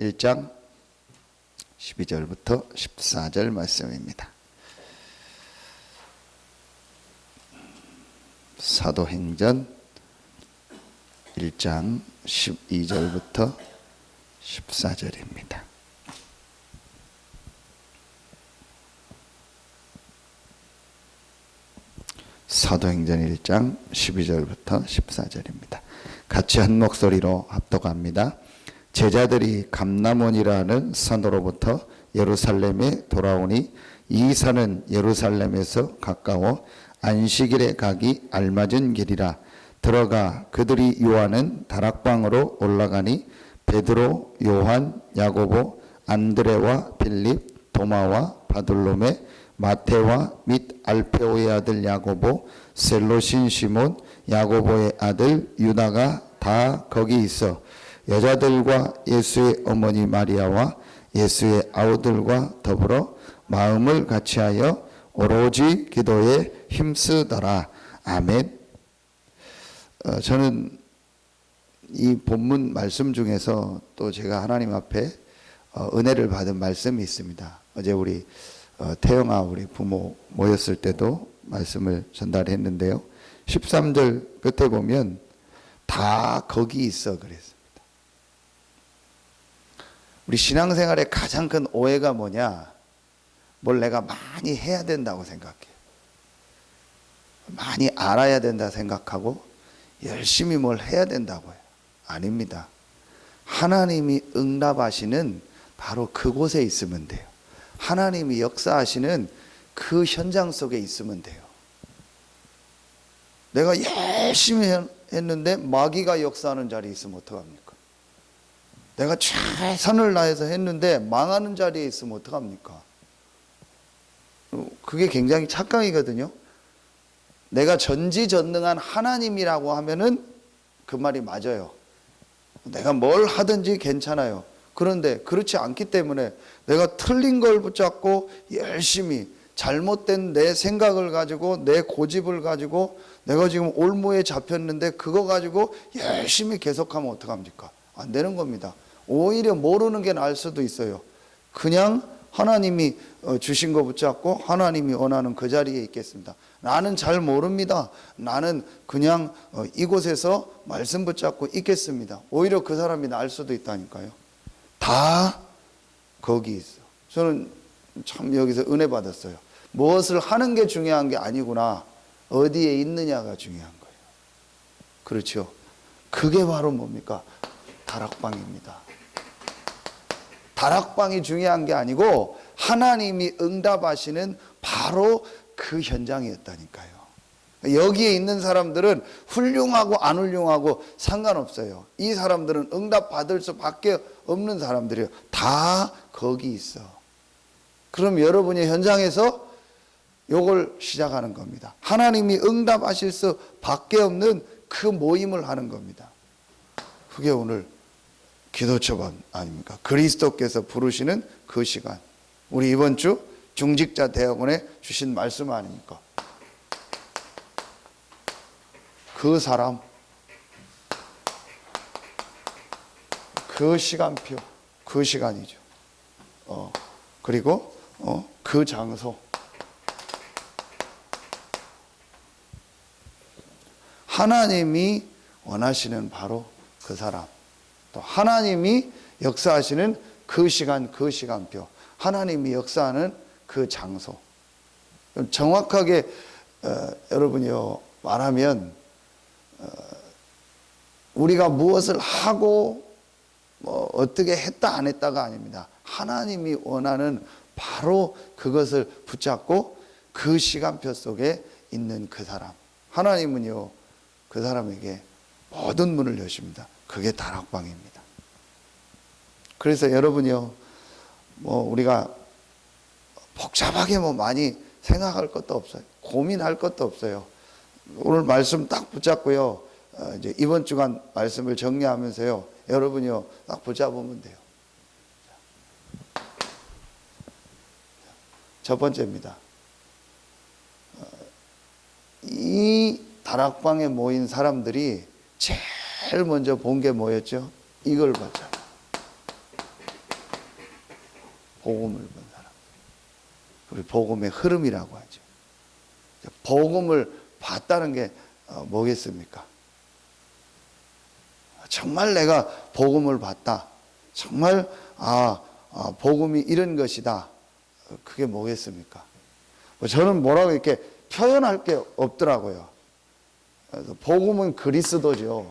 1장 12절부터 14절 말씀입니다. 사도행전 1장 12절부터 14절입니다. 사도행전 1장 12절부터 14절입니다. 같이 한 목소리로 합독합니다. 제자들이 감람원이라는 산으로부터 예루살렘에 돌아오니 이 산은 예루살렘에서 가까워 안식일에 가기 알맞은 길이라. 들어가 그들이 요하는 다락방으로 올라가니 베드로, 요한, 야고보, 안드레와 빌립, 도마와 바돌로메, 마테와 및 알페오의 아들 야고보, 셀로신 시몬, 야고보의 아들 유다가 다 거기 있어 여자들과 예수의 어머니 마리아와 예수의 아우들과 더불어 마음을 같이하여 오로지 기도에 힘쓰더라. 아멘. 저는 이 본문 말씀 중에서 또 제가 하나님 앞에 은혜를 받은 말씀이 있습니다. 어제 우리 태영아 우리 부모 모였을 때도 말씀을 전달했는데요. 13절 끝에 보면 다 거기 있어 그랬습니다. 우리 신앙생활의 가장 큰 오해가 뭐냐? 뭘 내가 많이 해야 된다고 생각해요. 많이 알아야 된다 생각하고 열심히 뭘 해야 된다고 해요. 아닙니다. 하나님이 응답하시는 바로 그곳에 있으면 돼요. 하나님이 역사하시는 그 현장 속에 있으면 돼요. 내가 열심히 했는데 마귀가 역사하는 자리에 있으면 어떡합니까? 내가 최선을 다해서 했는데 망하는 자리에 있으면 어떡합니까? 그게 굉장히 착각이거든요. 내가 전지전능한 하나님이라고 하면은 그 말이 맞아요. 내가 뭘 하든지 괜찮아요. 그런데 그렇지 않기 때문에 내가 틀린 걸 붙잡고 열심히 잘못된 내 생각을 가지고 내 고집을 가지고 내가 지금 올무에 잡혔는데 그거 가지고 열심히 계속하면 어떡합니까? 안 되는 겁니다. 오히려 모르는 게 나을 수도 있어요. 그냥 하나님이 주신 거 붙잡고 하나님이 원하는 그 자리에 있겠습니다. 나는 잘 모릅니다. 나는 그냥 이곳에서 말씀 붙잡고 있겠습니다. 오히려 그 사람이 나을 수도 있다니까요. 다 거기 있어. 저는 참 여기서 은혜 받았어요. 무엇을 하는 게 중요한 게 아니구나. 어디에 있느냐가 중요한 거예요. 그렇죠. 그게 바로 뭡니까? 다락방입니다. 다락방이 중요한 게 아니고 하나님이 응답하시는 바로 그 현장이었다니까요. 여기에 있는 사람들은 훌륭하고 안 훌륭하고 상관없어요. 이 사람들은 응답 받을 수밖에 없는 사람들이에요. 다 거기 있어. 그럼 여러분이 현장에서 요걸 시작하는 겁니다. 하나님이 응답하실 수밖에 없는 그 모임을 하는 겁니다. 그게 오늘 기도처반 아닙니까? 그리스도께서 부르시는 그 시간. 우리 이번 주 중직자 대학원에 주신 말씀 아닙니까? 그 사람, 그 시간표, 그 시간이죠. 그리고 그 장소. 하나님이 원하시는 바로 그 사람. 또 하나님이 역사하시는 그 시간, 그 시간표. 하나님이 역사하는 그 장소. 정확하게 여러분이요 말하면 우리가 무엇을 하고 뭐 어떻게 했다 안 했다가 아닙니다. 하나님이 원하는 바로 그것을 붙잡고 그 시간표 속에 있는 그 사람. 하나님은요 그 사람에게 모든 문을 여십니다. 그게 다락방입니다. 그래서 여러분이요 뭐 우리가 복잡하게 뭐 많이 생각할 것도 없어요. 고민할 것도 없어요. 오늘 말씀 딱 붙잡고요. 이제 이번 주간 말씀을 정리하면서요. 여러분이요 딱 붙잡으면 돼요. 첫 번째입니다. 이 다락방에 모인 사람들이 제일 먼저 본 게 뭐였죠? 이걸 봤잖아요. 복음을 본 사람. 우리 복음의 흐름이라고 하죠. 복음을 봤다는 게 뭐겠습니까? 정말 내가 복음을 봤다. 정말 복음이 이런 것이다. 그게 뭐겠습니까? 저는 뭐라고 이렇게 표현할 게 없더라고요. 그래서 복음은 그리스도죠.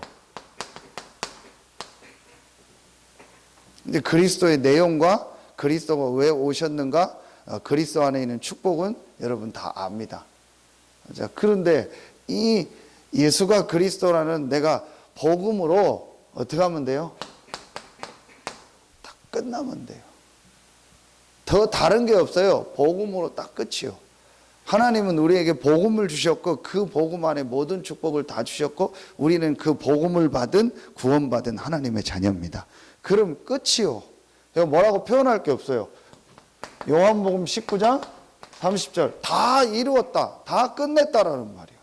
근데 그리스도의 내용과 그리스도가 왜 오셨는가, 그리스도 안에 있는 축복은 여러분 다 압니다. 자, 그런데 이 예수가 그리스도라는 내가 복음으로 어떻게 하면 돼요? 딱 끝나면 돼요. 더 다른 게 없어요. 복음으로 딱 끝이요. 하나님은 우리에게 복음을 주셨고 그 복음 안에 모든 축복을 다 주셨고 우리는 그 복음을 받은 구원받은 하나님의 자녀입니다. 그럼 끝이요. 제가 뭐라고 표현할 게 없어요. 요한복음 19장 30절 다 이루었다. 다 끝냈다라는 말이에요.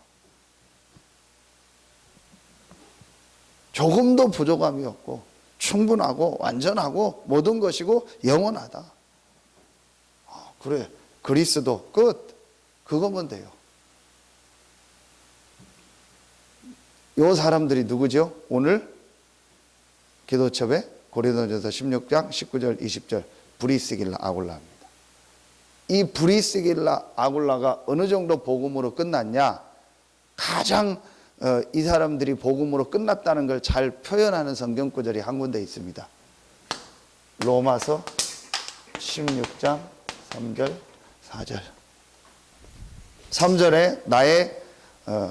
조금도 부족함이 없고 충분하고 완전하고 모든 것이고 영원하다. 그래, 그리스도 끝. 그거면 돼요. 요 사람들이 누구죠? 오늘 기도첩에 고린도전서 16장 19절 20절 브리스길라 아굴라입니다. 이 브리스길라 아굴라가 어느 정도 복음으로 끝났냐? 가장 이 사람들이 복음으로 끝났다는 걸 잘 표현하는 성경 구절이 한 군데 있습니다. 로마서 16장 3절 4절 3절에 나의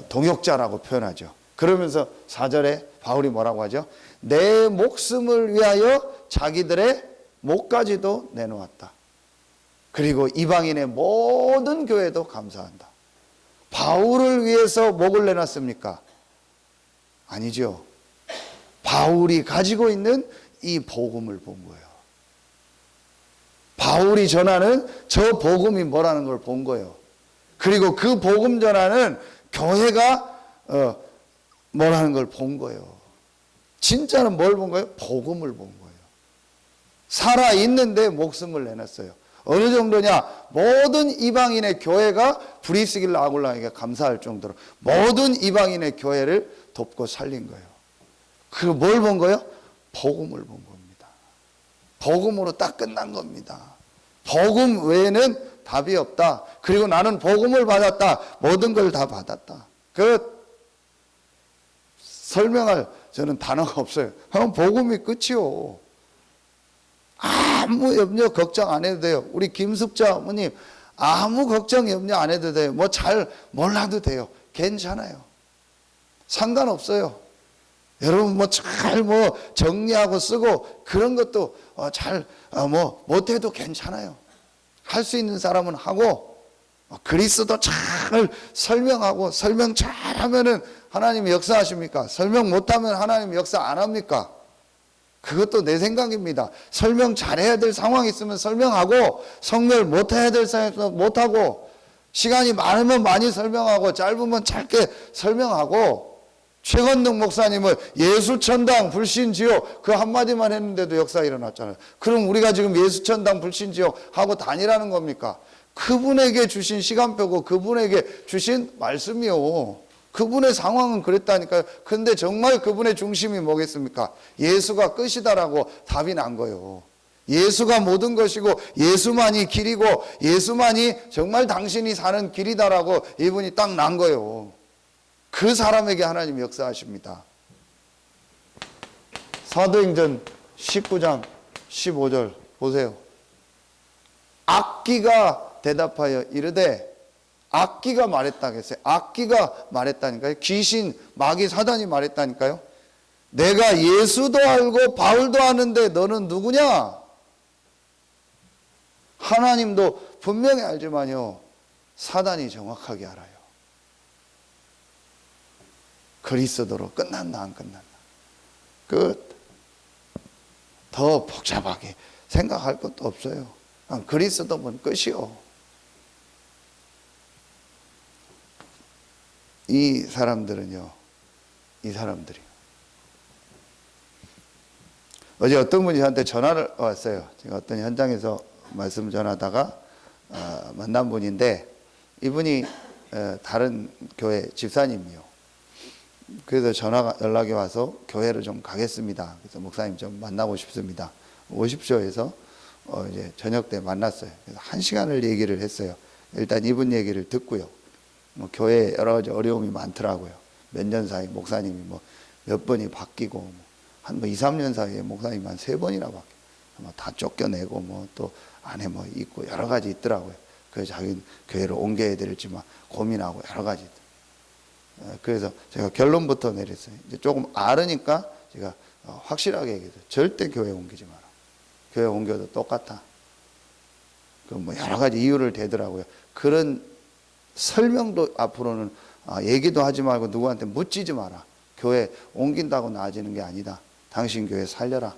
동역자라고 표현하죠. 그러면서 4절에 바울이 뭐라고 하죠? 내 목숨을 위하여 자기들의 목까지도 내놓았다. 그리고 이방인의 모든 교회도 감사한다. 바울을 위해서 목을 내놨습니까? 아니죠. 바울이 가지고 있는 이 복음을 본 거예요. 바울이 전하는 저 복음이 뭐라는 걸 본 거예요. 그리고 그 복음 전하는 교회가 뭐라는 걸 본 거예요. 진짜는 뭘 본 거예요? 복음을 본 거예요. 살아있는데 목숨을 내놨어요. 어느 정도냐? 모든 이방인의 교회가 브리스길라 아굴라에게 감사할 정도로 모든 이방인의 교회를 돕고 살린 거예요. 그 뭘 본 거예요? 복음을 본 겁니다. 복음으로 딱 끝난 겁니다. 복음 외에는 답이 없다. 그리고 나는 복음을 받았다. 모든 걸 다 받았다. 설명할 저는 단어가 없어요. 복음이 끝이요. 아무 염려 걱정 안 해도 돼요. 우리 김숙자 어머님 아무 걱정 염려 안 해도 돼요. 뭐 잘 몰라도 돼요. 괜찮아요. 상관없어요. 여러분 잘 정리하고 쓰고 그런 것도 잘 못해도 괜찮아요. 할 수 있는 사람은 하고 그리스도 잘 설명하고 설명 잘하면은 하나님이 역사하십니까? 설명 못하면 하나님이 역사 안 합니까? 그것도 내 생각입니다. 설명 잘해야 될 상황이 있으면 설명하고 성멸 못해야 될 상황에서 못하고 시간이 많으면 많이 설명하고 짧으면 짧게 설명하고 최건능 목사님은 예수천당 불신지옥 그 한마디만 했는데도 역사가 일어났잖아요. 그럼 우리가 지금 예수천당 불신지옥 하고 다니라는 겁니까? 그분에게 주신 시간표고 그분에게 주신 말씀이요. 그분의 상황은 그랬다니까요. 근데 정말 그분의 중심이 뭐겠습니까? 예수가 끝이다라고 답이 난 거예요. 예수가 모든 것이고 예수만이 길이고 예수만이 정말 당신이 사는 길이다라고 이분이 딱 난 거예요. 그 사람에게 하나님이 역사하십니다. 사도행전 19장 15절 보세요. 악기가 대답하여 이르되 악기가 말했다 했어요. 악기가 말했다니까요. 귀신, 마귀, 사단이 말했다니까요. 내가 예수도 알고 바울도 아는데 너는 누구냐? 하나님도 분명히 알지만요. 사단이 정확하게 알아요. 그리스도로 끝났나 안 끝났나. 끝. 더 복잡하게 생각할 것도 없어요. 그리스도면 끝이요. 이 사람들은요. 어제 어떤 분이 저한테 전화를 왔어요. 제가 어떤 현장에서 말씀 전하다가 만난 분인데, 이분이 다른 교회 집사님이요. 그래서 연락이 와서 교회를 좀 가겠습니다. 그래서 목사님 좀 만나고 싶습니다. 오십시오 해서 이제 저녁 때 만났어요. 그래서 1시간을 얘기를 했어요. 일단 이분 얘기를 듣고요. 뭐 교회에 여러 가지 어려움이 많더라고요. 몇 년 사이 목사님이 뭐 몇 번이 바뀌고, 한 2, 3년 사이에 목사님이 한 3번이나 바뀌고, 다 쫓겨내고, 뭐 또 안에 뭐 있고 여러 가지 있더라고요. 그래서 자기 교회를 옮겨야 될지 막 고민하고 여러 가지. 그래서 제가 결론부터 내렸어요. 이제 조금 알으니까 제가 확실하게 얘기했어요. 절대 교회 옮기지 마라. 교회 옮겨도 똑같아. 그 뭐 여러 가지 이유를 대더라고요. 그런 설명도 앞으로는 얘기도 하지 말고 누구한테 묻지지 마라. 교회 옮긴다고 나아지는 게 아니다. 당신 교회 살려라.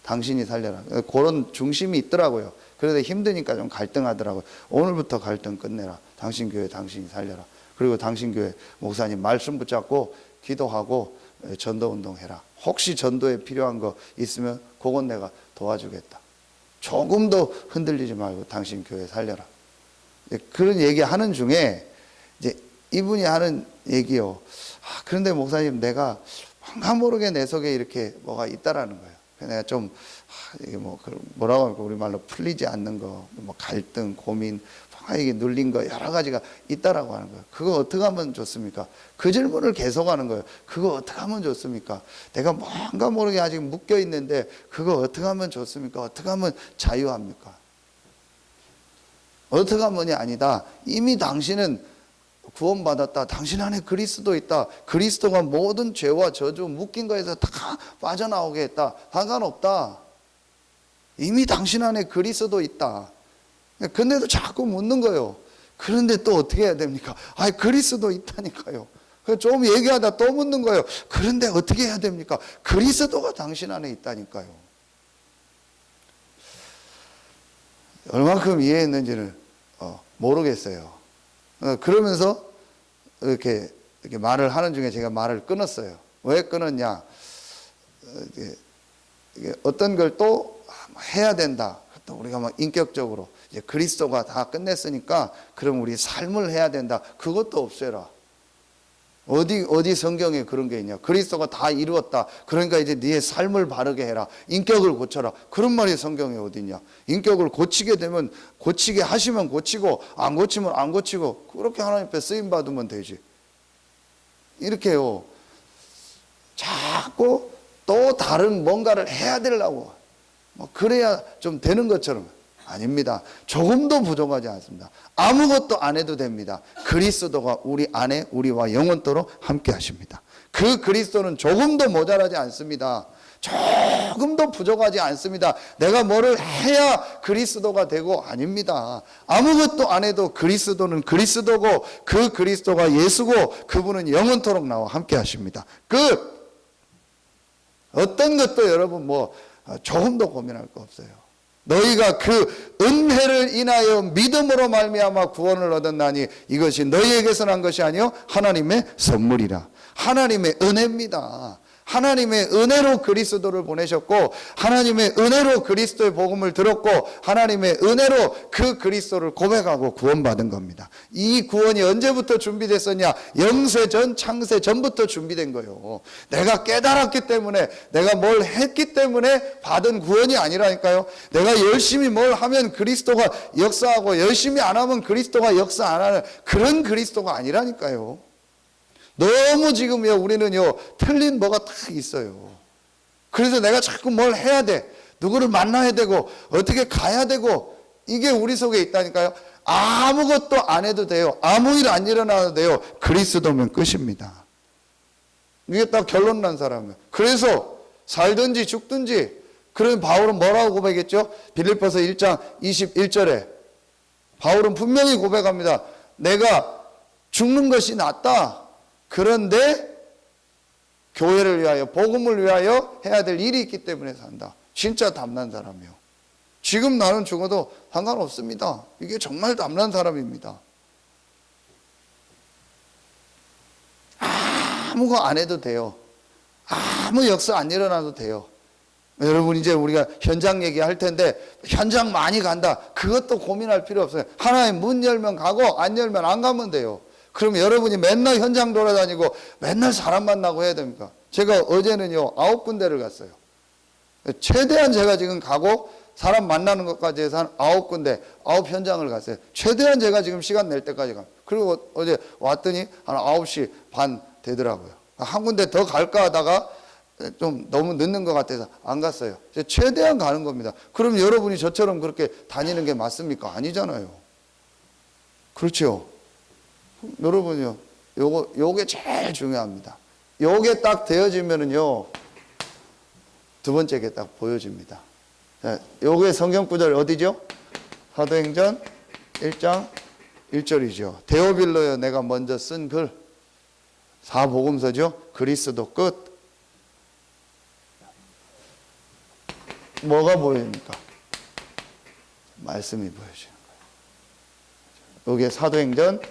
당신이 살려라. 그런 중심이 있더라고요. 그래도 힘드니까 좀 갈등하더라고요. 오늘부터 갈등 끝내라. 당신 교회 당신이 살려라. 그리고 당신 교회 목사님 말씀 붙잡고 기도하고 전도운동 해라. 혹시 전도에 필요한 거 있으면 그건 내가 도와주겠다. 조금도 흔들리지 말고 당신 교회 살려라. 그런 얘기 하는 중에 이제 이분이 하는 얘기요. 그런데 목사님, 내가 뭔가 모르게 내 속에 이렇게 뭐가 있다라는 거예요. 내가 좀 이게 뭐라고 할까, 우리말로 풀리지 않는 거, 뭐 갈등, 고민, 이게 눌린 거 여러 가지가 있다라고 하는 거예요. 그거 어떻게 하면 좋습니까? 그 질문을 계속하는 거예요. 그거 어떻게 하면 좋습니까? 내가 뭔가 모르게 아직 묶여 있는데 그거 어떻게 하면 좋습니까? 어떻게 하면 자유합니까? 어떻게 하면이 아니다. 이미 당신은 구원받았다. 당신 안에 그리스도 있다. 그리스도가 모든 죄와 저주 묶인 거에서 다 빠져나오게 했다. 상관없다. 이미 당신 안에 그리스도 있다. 근데도 자꾸 묻는 거예요. 그런데 또 어떻게 해야 됩니까? 그리스도 있다니까요. 좀 얘기하다 또 묻는 거예요. 그런데 어떻게 해야 됩니까? 그리스도가 당신 안에 있다니까요. 얼만큼 이해했는지를 모르겠어요. 그러면서 이렇게 말을 하는 중에 제가 말을 끊었어요. 왜 끊었냐? 이게 어떤 걸 또 해야 된다. 또 우리가 막 인격적으로 이제 그리스도가 다 끝냈으니까 그럼 우리 삶을 해야 된다. 그것도 없애라. 어디 성경에 그런 게 있냐? 그리스도가 다 이루었다. 그러니까 이제 네 삶을 바르게 해라. 인격을 고쳐라. 그런 말이 성경에 어디 있냐? 인격을 고치게 되면 고치게 하시면 고치고 안 고치면 안 고치고 그렇게 하나님 앞에 쓰임 받으면 되지. 이렇게요. 자꾸 또 다른 뭔가를 해야 되려고. 그래야 좀 되는 것처럼. 아닙니다. 조금도 부족하지 않습니다. 아무것도 안 해도 됩니다. 그리스도가 우리 안에 우리와 영원토록 함께 하십니다. 그 그리스도는 조금도 모자라지 않습니다. 조금도 부족하지 않습니다. 내가 뭐를 해야 그리스도가 되고 아닙니다. 아무것도 안 해도 그리스도는 그리스도고 그 그리스도가 예수고 그분은 영원토록 나와 함께 하십니다. 어떤 것도 여러분 조금도 고민할 거 없어요. 너희가 그 은혜를 인하여 믿음으로 말미암아 구원을 얻었나니 이것이 너희에게서 난 것이 아니요 하나님의 선물이라. 하나님의 은혜입니다. 하나님의 은혜로 그리스도를 보내셨고 하나님의 은혜로 그리스도의 복음을 들었고 하나님의 은혜로 그 그리스도를 고백하고 구원받은 겁니다. 이 구원이 언제부터 준비됐었냐? 영세 전 창세 전부터 준비된 거예요. 내가 깨달았기 때문에 내가 뭘 했기 때문에 받은 구원이 아니라니까요. 내가 열심히 뭘 하면 그리스도가 역사하고 열심히 안 하면 그리스도가 역사 안 하는 그런 그리스도가 아니라니까요. 너무 지금요 우리는요 틀린 뭐가 딱 있어요. 그래서 내가 자꾸 뭘 해야 돼, 누구를 만나야 되고 어떻게 가야 되고 이게 우리 속에 있다니까요. 아무것도 안 해도 돼요. 아무 일 안 일어나도 돼요. 그리스도면 끝입니다. 이게 딱 결론 난 사람이에요. 그래서 살든지 죽든지. 그러면 바울은 뭐라고 고백했죠? 빌립보서 1장 21절에 바울은 분명히 고백합니다. 내가 죽는 것이 낫다. 그런데 교회를 위하여 복음을 위하여 해야 될 일이 있기 때문에 산다. 진짜 담난 사람이요. 지금 나는 죽어도 상관없습니다. 이게 정말 담난 사람입니다. 아무 거 안 해도 돼요. 아무 역사 안 일어나도 돼요. 여러분 이제 우리가 현장 얘기할 텐데 현장 많이 간다. 그것도 고민할 필요 없어요. 하나님 문 열면 가고 안 열면 안 가면 돼요. 그럼 여러분이 맨날 현장 돌아다니고 맨날 사람 만나고 해야 됩니까? 제가 어제는요 9군데를 갔어요. 최대한 제가 지금 가고 사람 만나는 것까지 해서 한 9군데 9현장을 갔어요. 최대한 제가 지금 시간 낼 때까지 갑니다. 그리고 어제 왔더니 한 9시 반 되더라고요. 한 군데 더 갈까 하다가 좀 너무 늦는 것 같아서 안 갔어요. 최대한 가는 겁니다. 그럼 여러분이 저처럼 그렇게 다니는 게 맞습니까? 아니잖아요. 그렇죠? 여러분요, 요게 제일 중요합니다. 요게 딱 되어지면은요, 두 번째 게 딱 보여집니다. 요게 성경 구절 어디죠? 사도행전 1장 1절이죠. 데오빌로여 내가 먼저 쓴 글. 사복음서죠. 그리스도 끝. 뭐가 보입니까? 말씀이 보여지는 거예요. 이게 사도행전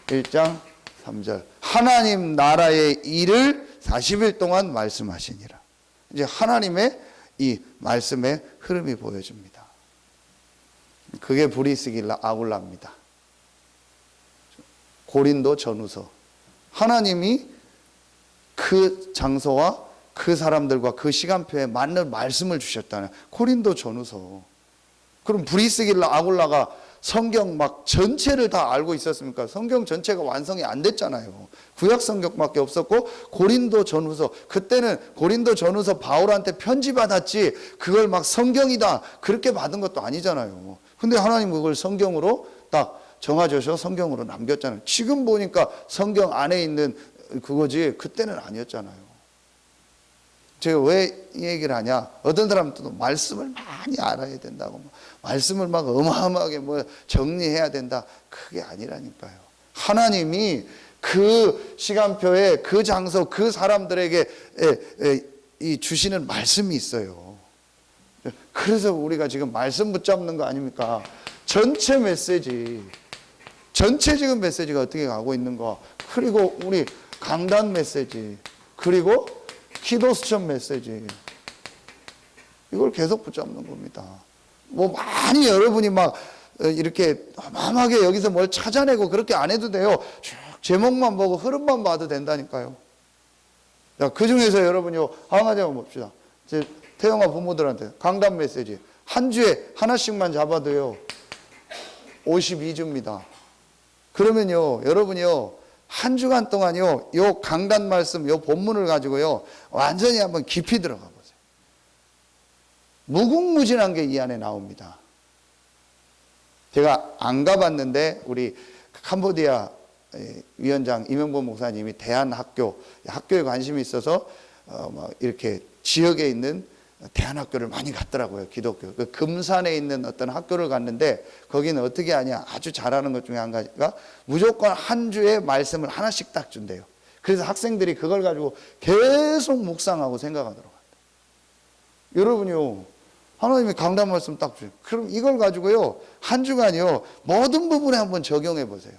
1장 3절. 하나님 나라의 일을 40일 동안 말씀하시니라. 이제 하나님의 이 말씀의 흐름이 보여집니다. 그게 브리스길라 아굴라입니다. 고린도 전후서. 하나님이 그 장소와 그 사람들과 그 시간표에 맞는 말씀을 주셨다는 고린도 전후서. 그럼 브리스길라 아굴라가 성경 막 전체를 다 알고 있었습니까? 성경 전체가 완성이 안 됐잖아요. 구약 성경밖에 없었고 고린도 전후서, 그때는 고린도 전후서 바울한테 편지 받았지 그걸 막 성경이다 그렇게 받은 것도 아니잖아요. 근데 하나님 그걸 성경으로 딱 정하셔서 성경으로 남겼잖아요. 지금 보니까 성경 안에 있는 그거지 그때는 아니었잖아요. 제가 왜 이 얘기를 하냐? 어떤 사람들도 말씀을 많이 알아야 된다고, 말씀을 막 어마어마하게 뭐 정리해야 된다. 그게 아니라니까요. 하나님이 그 시간표에 그 장소 그 사람들에게 이 주시는 말씀이 있어요. 그래서 우리가 지금 말씀 붙잡는 거 아닙니까? 전체 메시지, 전체 지금 메시지가 어떻게 가고 있는가? 그리고 우리 강단 메시지, 그리고 기도 수첩 메시지, 이걸 계속 붙잡는 겁니다. 뭐 많이 여러분이 막 이렇게 어마어마하게 여기서 뭘 찾아내고 그렇게 안 해도 돼요. 쭉 제목만 보고 흐름만 봐도 된다니까요. 자, 그 중에서 여러분요 한 가지만 봅시다. 제 태영아 부모들한테 강단 메시지 한 주에 하나씩만 잡아도요 52주입니다. 그러면요 여러분이요 한 주간 동안요 요 강단 말씀 요 본문을 가지고요 완전히 한번 깊이 들어가 보세요. 무궁무진한 게 이 안에 나옵니다. 제가 안 가봤는데 우리 캄보디아 위원장 이명보 목사님이 학교에 관심이 있어서 이렇게 지역에 있는 대안학교를 많이 갔더라고요. 기독교. 그 금산에 있는 어떤 학교를 갔는데 거기는 어떻게 하냐. 아주 잘하는 것 중에 한 가지가 무조건 한 주에 말씀을 하나씩 딱 준대요. 그래서 학생들이 그걸 가지고 계속 묵상하고 생각하더라고요. 여러분요. 하나님이 강단 말씀 딱 주세요. 그럼 이걸 가지고요. 한 주간요. 모든 부분에 한번 적용해 보세요.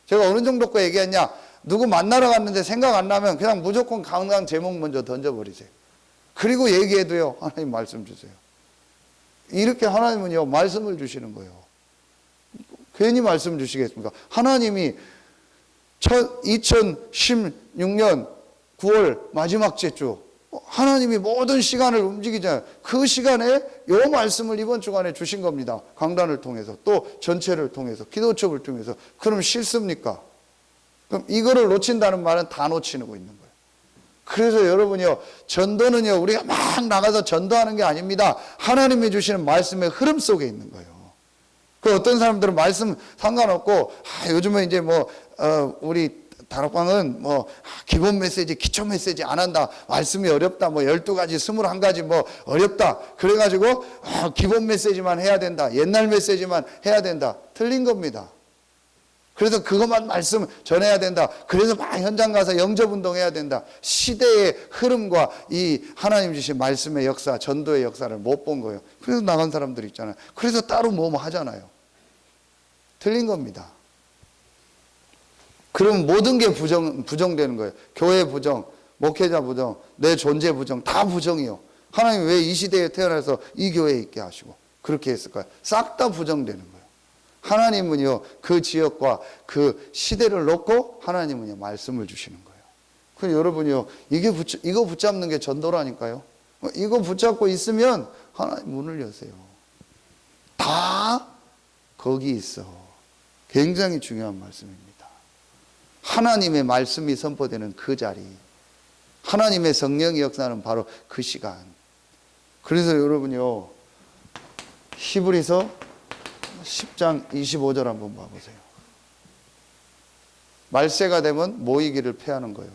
제가 어느 정도 거 얘기했냐. 누구 만나러 갔는데 생각 안 나면 그냥 무조건 강단 제목 먼저 던져버리세요. 그리고 얘기해도요, 하나님 말씀 주세요. 이렇게 하나님은요, 말씀을 주시는 거예요. 괜히 말씀 주시겠습니까? 하나님이 2016년 9월 마지막 주, 하나님이 모든 시간을 움직이잖아요. 그 시간에 요 말씀을 이번 주간에 주신 겁니다. 강단을 통해서, 또 전체를 통해서, 기도첩을 통해서. 그럼 싫습니까? 그럼 이거를 놓친다는 말은 다 놓치고 있는 거예요. 그래서 여러분이요, 전도는요, 우리가 막 나가서 전도하는 게 아닙니다. 하나님이 주시는 말씀의 흐름 속에 있는 거예요. 그 어떤 사람들은 말씀 상관없고, 요즘은 이제 우리 다락방은 기본 메시지, 기초 메시지 안 한다. 말씀이 어렵다. 12가지, 21가지 어렵다. 그래가지고, 기본 메시지만 해야 된다. 옛날 메시지만 해야 된다. 틀린 겁니다. 그래서 그것만 말씀 전해야 된다. 그래서 막 현장 가서 영접운동 해야 된다. 시대의 흐름과 이 하나님 주신 말씀의 역사, 전도의 역사를 못 본 거예요. 그래서 나간 사람들 있잖아요. 그래서 따로 뭐 하잖아요. 틀린 겁니다. 그럼 모든 게 부정되는 거예요. 교회 부정, 목회자 부정, 내 존재 부정, 다 부정이요. 하나님 왜 이 시대에 태어나서 이 교회에 있게 하시고 그렇게 했을까요? 싹 다 부정되는 거예요. 하나님은요, 그 지역과 그 시대를 놓고 하나님은요, 말씀을 주시는 거예요. 그럼 여러분이요, 이거 붙잡는 게 전도라니까요. 이거 붙잡고 있으면 하나님 문을 여세요. 다 거기 있어. 굉장히 중요한 말씀입니다. 하나님의 말씀이 선포되는 그 자리, 하나님의 성령의 역사는 바로 그 시간. 그래서 여러분요, 히브리서 10장 25절 한번 봐보세요. 말세가 되면 모이기를 패하는 거예요.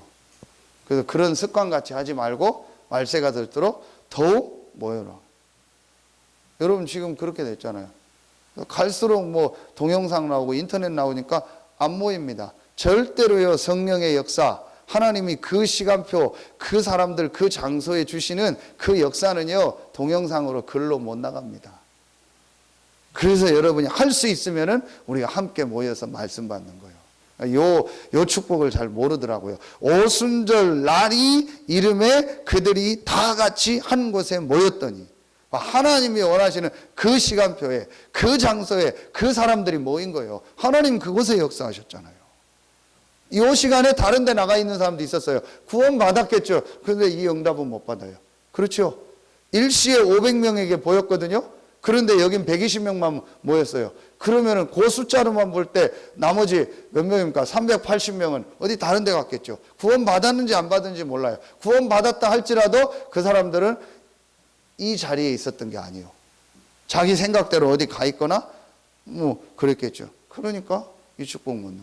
그래서 그런 습관같이 하지 말고 말세가 들도록 더욱 모여라. 여러분 지금 그렇게 됐잖아요. 갈수록 뭐 동영상 나오고 인터넷 나오니까 안 모입니다. 절대로요, 성령의 역사, 하나님이 그 시간표, 그 사람들, 그 장소에 주시는 그 역사는요, 동영상으로 글로 못 나갑니다. 그래서 여러분이 할 수 있으면은 우리가 함께 모여서 말씀 받는 거예요. 요 축복을 잘 모르더라고요. 오순절 날이 이름에 그들이 다 같이 한 곳에 모였더니, 하나님이 원하시는 그 시간표에, 그 장소에 그 사람들이 모인 거예요. 하나님 그곳에 역사하셨잖아요. 이 시간에 다른 데 나가 있는 사람도 있었어요. 구원 받았겠죠. 그런데 이 응답은 못 받아요. 그렇죠? 일시에 500명에게 보였거든요. 그런데 여긴 120명만 모였어요. 그러면은 그 숫자로만 볼 때 나머지 몇 명입니까? 380명은 어디 다른 데 갔겠죠. 구원 받았는지 안 받았는지 몰라요. 구원 받았다 할지라도 그 사람들은 이 자리에 있었던 게 아니에요. 자기 생각대로 어디 가 있거나 뭐 그랬겠죠. 그러니까 이 축복문을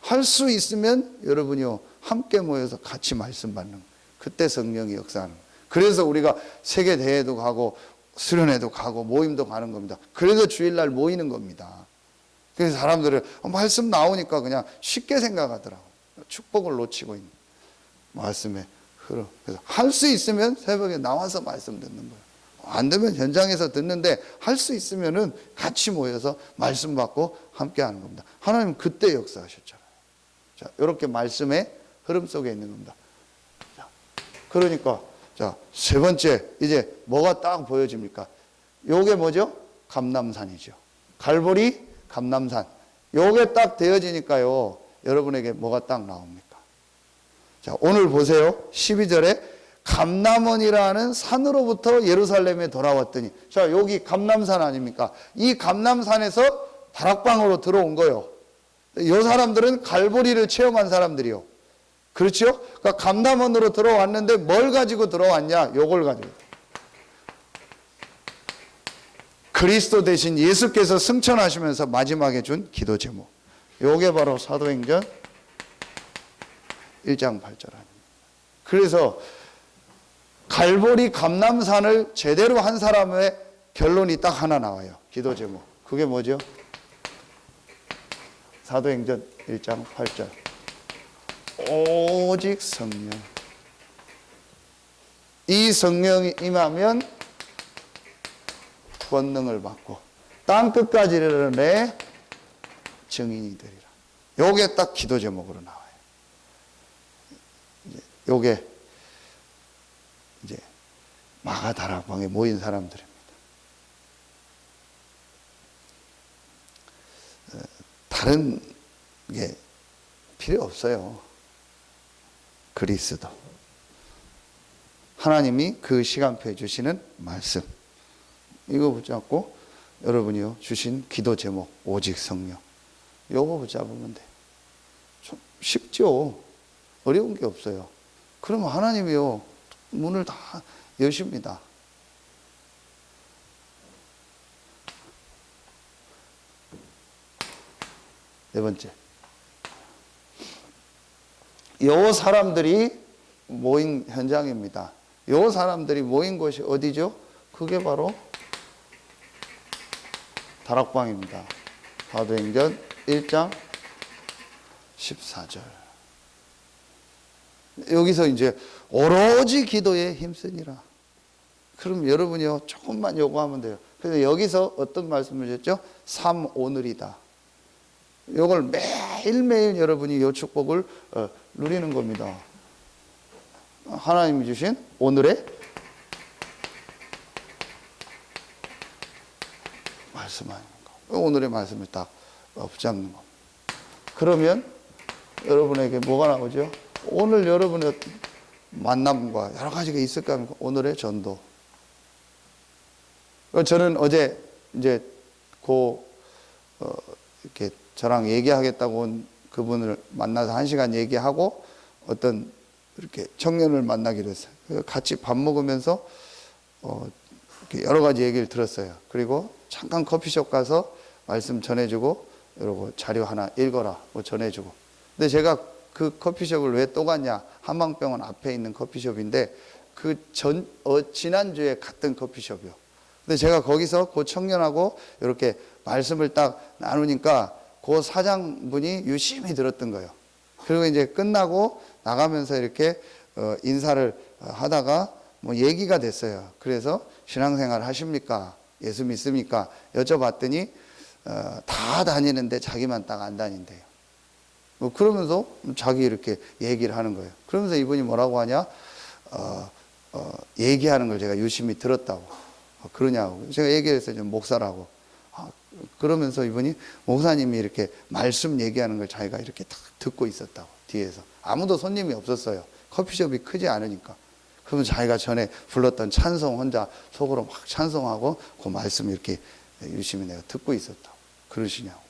할 수 있으면 여러분이요, 함께 모여서 같이 말씀 받는, 그때 성령이 역사하는. 그래서 우리가 세계 대회도 가고 수련회도 가고 모임도 가는 겁니다. 그래서 주일날 모이는 겁니다. 그래서 사람들은 말씀 나오니까 그냥 쉽게 생각하더라고. 축복을 놓치고 있는 말씀의 흐름. 그래서 할 수 있으면 새벽에 나와서 말씀 듣는 거예요. 안 되면 현장에서 듣는데 할 수 있으면은 같이 모여서 말씀 받고 함께 하는 겁니다. 하나님 그때 역사하셨잖아요. 자, 이렇게 말씀의 흐름 속에 있는 겁니다. 자, 그러니까 자, 세 번째, 이제 뭐가 딱 보여집니까? 요게 뭐죠? 감람산이죠. 갈보리 감람산. 요게 딱 되어지니까요, 여러분에게 뭐가 딱 나옵니까? 자, 오늘 보세요. 12절에 감람원이라는 산으로부터 예루살렘에 돌아왔더니, 자, 여기 감람산 아닙니까? 이 감람산에서 다락방으로 들어온 거예요. 이 사람들은 갈보리를 체험한 사람들이요. 그렇죠? 그러니까 감람원으로 들어왔는데 뭘 가지고 들어왔냐? 요걸 가지고. 그리스도 대신 예수께서 승천하시면서 마지막에 준 기도 제목. 요게 바로 사도행전 1장 8절 아닙니까? 그래서 갈보리 감람산을 제대로 한 사람의 결론이 딱 하나 나와요. 기도 제목. 그게 뭐죠? 사도행전 1장 8절. 오직 성령. 이 성령이 임하면 권능을 받고 땅 끝까지 이르러 내 증인이 되리라. 요게 딱 기도 제목으로 나와요. 요게 이제 마가다락방에 모인 사람들입니다. 다른 게 필요 없어요. 그리스도. 하나님이 그 시간표에 주시는 말씀. 이거 붙잡고 여러분이요, 주신 기도 제목, 오직 성령. 요거 붙잡으면 돼. 좀 쉽죠? 어려운 게 없어요. 그러면 하나님이요, 문을 다 여십니다. 네 번째. 요 사람들이 모인 현장입니다. 요 사람들이 모인 곳이 어디죠? 그게 바로 다락방입니다. 사도행전 1장 14절. 여기서 이제 오로지 기도에 힘쓰니라. 그럼 여러분이요, 조금만 요구하면 돼요. 그래서 여기서 어떤 말씀을 주셨죠? 삼 오늘이다. 요걸 매일매일 여러분이 요 축복을 누리는 겁니다. 하나님이 주신 오늘의 말씀 아닙니까? 오늘의 말씀을 딱 붙잡는 겁니다. 그러면 여러분에게 뭐가 나오죠? 오늘 여러분의 만남과 여러 가지가 있을까 합니까? 오늘의 전도. 저는 어제 이제 이렇게 저랑 얘기하겠다고 온 그분을 만나서 1시간 얘기하고 어떤 이렇게 청년을 만나기로 했어요. 같이 밥 먹으면서 이렇게 여러 가지 얘기를 들었어요. 그리고 잠깐 커피숍 가서 말씀 전해주고 이러고 자료 하나 읽어라 뭐 전해주고. 근데 제가 그 커피숍을 왜 또 갔냐? 한방병원 앞에 있는 커피숍인데 지난주에 갔던 커피숍이요. 근데 제가 거기서 그 청년하고 이렇게 말씀을 딱 나누니까 그 사장분이 유심히 들었던 거예요. 그리고 이제 끝나고 나가면서 이렇게 인사를 하다가 뭐 얘기가 됐어요. 그래서 신앙생활 하십니까? 예수 믿습니까? 여쭤봤더니 다 다니는데 자기만 딱 안 다닌대요. 그러면서 자기 이렇게 얘기를 하는 거예요. 그러면서 이분이 뭐라고 하냐? 얘기하는 걸 제가 유심히 들었다고. 그러냐고. 제가 얘기했어요. 좀 목사라고. 그러면서 이분이 목사님이 이렇게 말씀 얘기하는 걸 자기가 이렇게 딱 듣고 있었다고. 뒤에서. 아무도 손님이 없었어요. 커피숍이 크지 않으니까. 그러면 자기가 전에 불렀던 찬송 혼자 속으로 막 찬송하고 그 말씀 이렇게 유심히 내가 듣고 있었다고. 그러시냐고.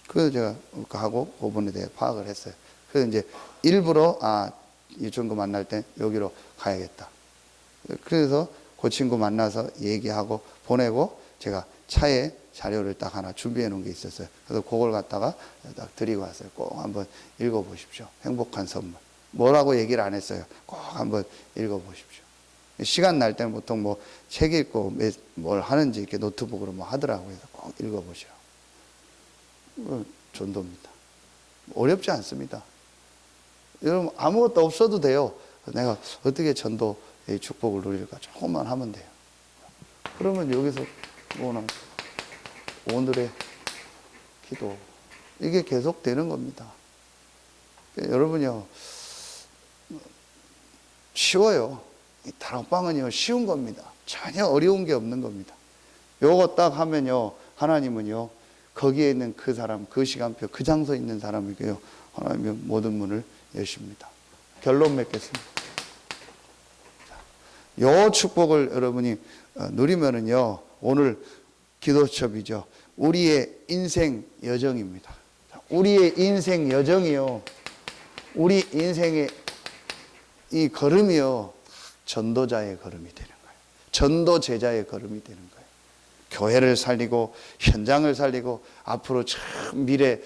그래서 제가 하고 그분에 대해 파악을 했어요. 그래서 이제 일부러 이 친구 만날 때 여기로 가야겠다. 그래서 그 친구 만나서 얘기하고 보내고 제가 차에 자료를 딱 하나 준비해 놓은 게 있었어요. 그래서 그걸 갖다가 딱 드리고 왔어요. 꼭 한번 읽어보십시오. 행복한 선물. 뭐라고 얘기를 안 했어요. 꼭 한번 읽어보십시오. 시간 날 때는 보통 뭐 책 읽고 뭘 하는지 이렇게 노트북으로 뭐 하더라고요. 그래서 꼭 읽어보시오. 전도입니다. 어렵지 않습니다. 여러분 아무것도 없어도 돼요. 내가 어떻게 전도의 축복을 누릴까 조금만 하면 돼요. 그러면 여기서 뭐는 오늘의 기도 이게 계속 되는 겁니다. 여러분요 쉬워요. 이 다락방은요 쉬운 겁니다. 전혀 어려운 게 없는 겁니다. 요거 딱 하면요 하나님은요 거기에 있는 그 사람, 그 시간표, 그 장소에 있는 사람에게요 하나님의 모든 문을 여십니다. 결론 맺겠습니다. 요 축복을 여러분이 누리면은요 오늘 기도첩이죠. 우리의 인생 여정입니다. 우리의 인생 여정이요. 우리 인생의 이 걸음이요. 전도자의 걸음이 되는 거예요. 전도 제자의 걸음이 되는 거예요. 교회를 살리고 현장을 살리고 앞으로 참 미래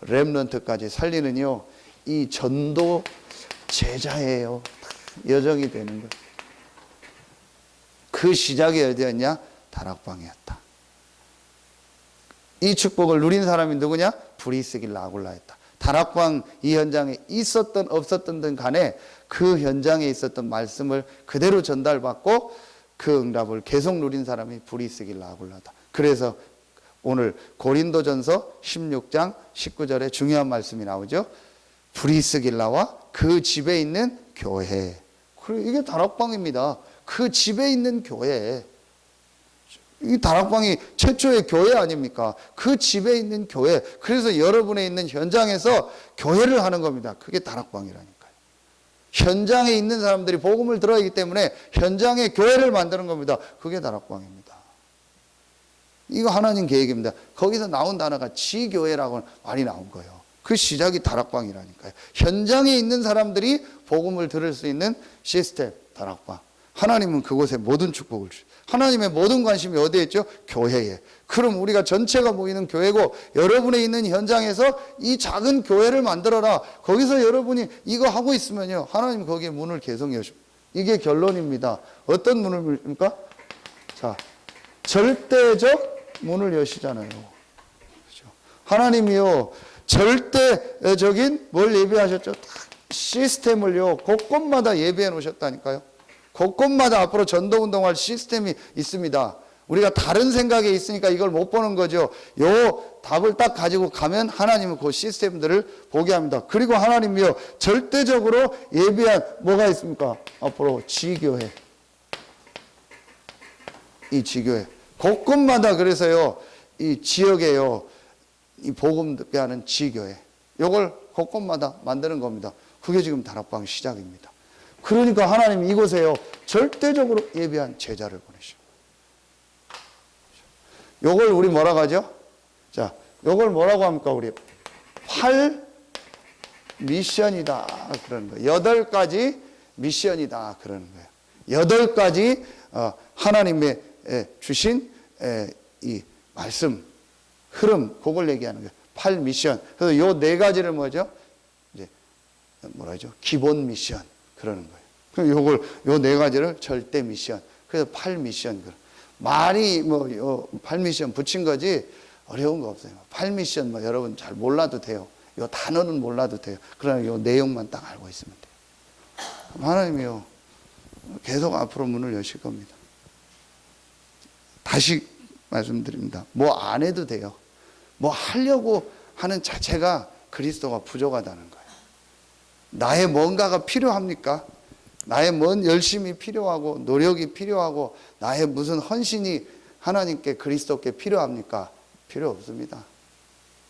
렘넌트까지 살리는요. 이 전도 제자예요. 여정이 되는 거예요. 그 시작이 어디였냐? 다락방이었다. 이 축복을 누린 사람이 누구냐? 브리스길라 아굴라였다. 다락방 이 현장에 있었던 없었던 간에 그 현장에 있었던 말씀을 그대로 전달받고 그 응답을 계속 누린 사람이 브리스길라 아굴라다. 그래서 오늘 고린도전서 16장 19절에 중요한 말씀이 나오죠. 브리스길라와 그 집에 있는 교회. 이게 다락방입니다. 그 집에 있는 교회. 이 다락방이 최초의 교회 아닙니까? 그 집에 있는 교회. 그래서 여러분의 있는 현장에서 교회를 하는 겁니다. 그게 다락방이라니까요. 현장에 있는 사람들이 복음을 들어야 하기 때문에 현장에 교회를 만드는 겁니다. 그게 다락방입니다. 이거 하나님 계획입니다. 거기서 나온 단어가 지교회라고 말이 나온 거예요. 그 시작이 다락방이라니까요. 현장에 있는 사람들이 복음을 들을 수 있는 시스템, 다락방. 하나님은 그곳에 모든 축복을 주셔요. 하나님의 모든 관심이 어디에 있죠? 교회에. 그럼 우리가 전체가 모이는 교회고 여러분의 있는 현장에서 이 작은 교회를 만들어라. 거기서 여러분이 이거 하고 있으면요. 하나님 거기에 문을 계속 여십니다. 이게 결론입니다. 어떤 문을 열입니까? 자, 절대적 문을 여시잖아요. 그렇죠? 하나님이요. 절대적인 뭘 예배하셨죠? 시스템을요. 곳곳마다 예배해 놓으셨다니까요. 곳곳마다 앞으로 전도운동할 시스템이 있습니다. 우리가 다른 생각에 있으니까 이걸 못 보는 거죠. 요 답을 딱 가지고 가면 하나님은 그 시스템들을 보게 합니다. 그리고 하나님이요 절대적으로 예비한 뭐가 있습니까? 앞으로 지교회. 이 지교회. 곳곳마다 그래서요, 이 지역에요, 이 복음 듣게 하는 지교회, 요걸 곳곳마다 만드는 겁니다. 그게 지금 다락방 시작입니다. 그러니까 하나님 이곳에요, 절대적으로 예비한 제자를 보내셔. 요걸 우리 뭐라고 하죠? 자, 요걸 뭐라고 합니까? 우리 8 미션이다 그러는 거예요. 8가지 미션이다 그러는 거예요. 8가지 하나님의 주신 이 말씀 흐름, 그걸 얘기하는 거예요. 8 미션. 그래서 요 4가지를 뭐죠? 이제 뭐라 하죠? 기본 미션 그러는 거예요. 그럼 요걸 요 4가지를 절대 미션. 그래서 8 미션. 말이 요 8 미션 붙인 거지 어려운 거 없어요. 8 미션 뭐 여러분 잘 몰라도 돼요. 요 단어는 몰라도 돼요. 그러나 요 내용만 딱 알고 있으면 돼요. 하나님이요, 계속 앞으로 문을 여실 겁니다. 다시 말씀드립니다. 뭐 안 해도 돼요. 뭐 하려고 하는 자체가 그리스도가 부족하다는 거예요. 나의 뭔가가 필요합니까? 나의 뭔 열심이 필요하고 노력이 필요하고 나의 무슨 헌신이 하나님께 그리스도께 필요합니까? 필요 없습니다.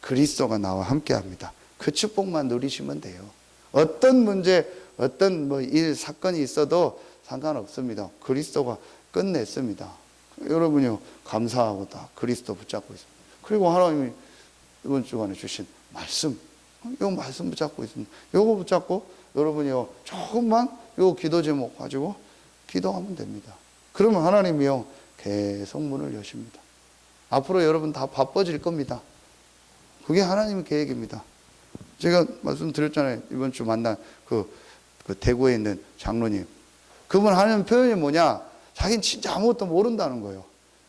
그리스도가 나와 함께 합니다. 그 축복만 누리시면 돼요. 어떤 문제, 어떤 뭐 일, 사건이 있어도 상관없습니다. 그리스도가 끝냈습니다. 여러분요, 감사하고 다 그리스도 붙잡고 있습니다. 그리고 하나님이 이번 주간에 주신 말씀, 이 말씀 붙잡고 있습니다. 이거 붙잡고 여러분이요, 조금만 이 기도 제목 가지고 기도하면 됩니다. 그러면 하나님이요, 계속 문을 여십니다. 앞으로 여러분 다 바빠질 겁니다. 그게 하나님의 계획입니다. 제가 말씀드렸잖아요. 이번 주 만난 그 대구에 있는 장로님. 그분 하는 표현이 뭐냐? 자기는 진짜 아무것도 모른다는 거예요.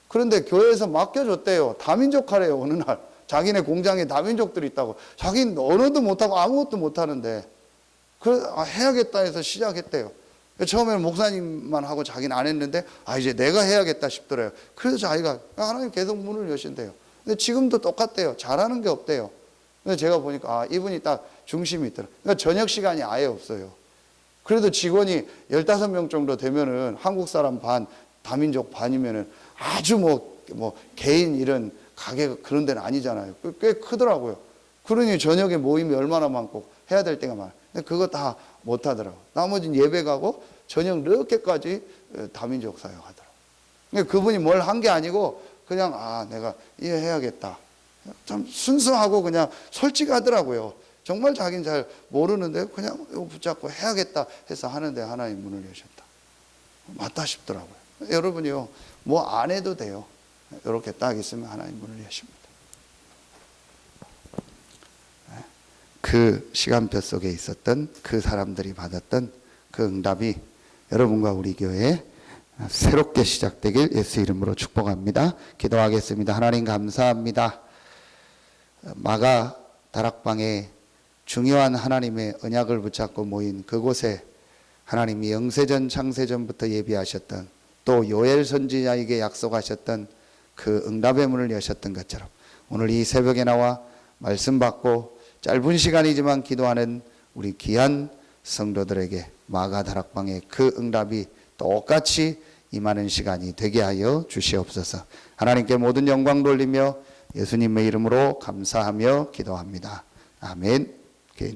그런데 교회에서 맡겨줬대요. 다민족 하래요, 어느 날. 자기네 공장에 다민족들이 있다고. 자기는 언어도 못하고 아무것도 못하는데, 해야겠다 해서 시작했대요. 처음에는 목사님만 하고 자기는 안 했는데, 이제 내가 해야겠다 싶더래요. 그래서 자기가, 하나님 계속 문을 여신대요. 근데 지금도 똑같대요. 잘하는 게 없대요. 근데 제가 보니까, 이분이 딱 중심이 있더라고요. 그러니까 저녁 시간이 아예 없어요. 그래도 직원이 15명 정도 되면은 한국 사람 반, 다민족 반이면은 아주 뭐 개인 이런 가게 그런 데는 아니잖아요. 꽤 크더라고요. 그러니 저녁에 모임이 얼마나 많고 해야 될 때가 많아요. 근데 그거 다 못 하더라고요. 나머지는 예배 가고 저녁 늦게까지 다민족 사역하더라고요. 근데 그분이 뭘 한 게 아니고 그냥 내가 이해해야겠다. 참 순수하고 그냥 솔직하더라고요. 정말 자기는 잘 모르는데 그냥 이거 붙잡고 해야겠다 해서 하는데 하나님 문을 여셨다. 맞다 싶더라고요. 여러분이요, 뭐 안 해도 돼요. 이렇게 딱 있으면 하나님 문을 여십니다. 그 시간표 속에 있었던 그 사람들이 받았던 그 응답이 여러분과 우리 교회에 새롭게 시작되길 예수 이름으로 축복합니다. 기도하겠습니다. 하나님 감사합니다. 마가 다락방에 중요한 하나님의 언약을 붙잡고 모인 그곳에 하나님이 영세전 창세전부터 예비하셨던 또 요엘 선지자에게 약속하셨던 그 응답의 문을 여셨던 것처럼 오늘 이 새벽에 나와 말씀 받고 짧은 시간이지만 기도하는 우리 귀한 성도들에게 마가 다락방의 그 응답이 똑같이 임하는 시간이 되게 하여 주시옵소서. 하나님께 모든 영광 돌리며 예수님의 이름으로 감사하며 기도합니다. 아멘.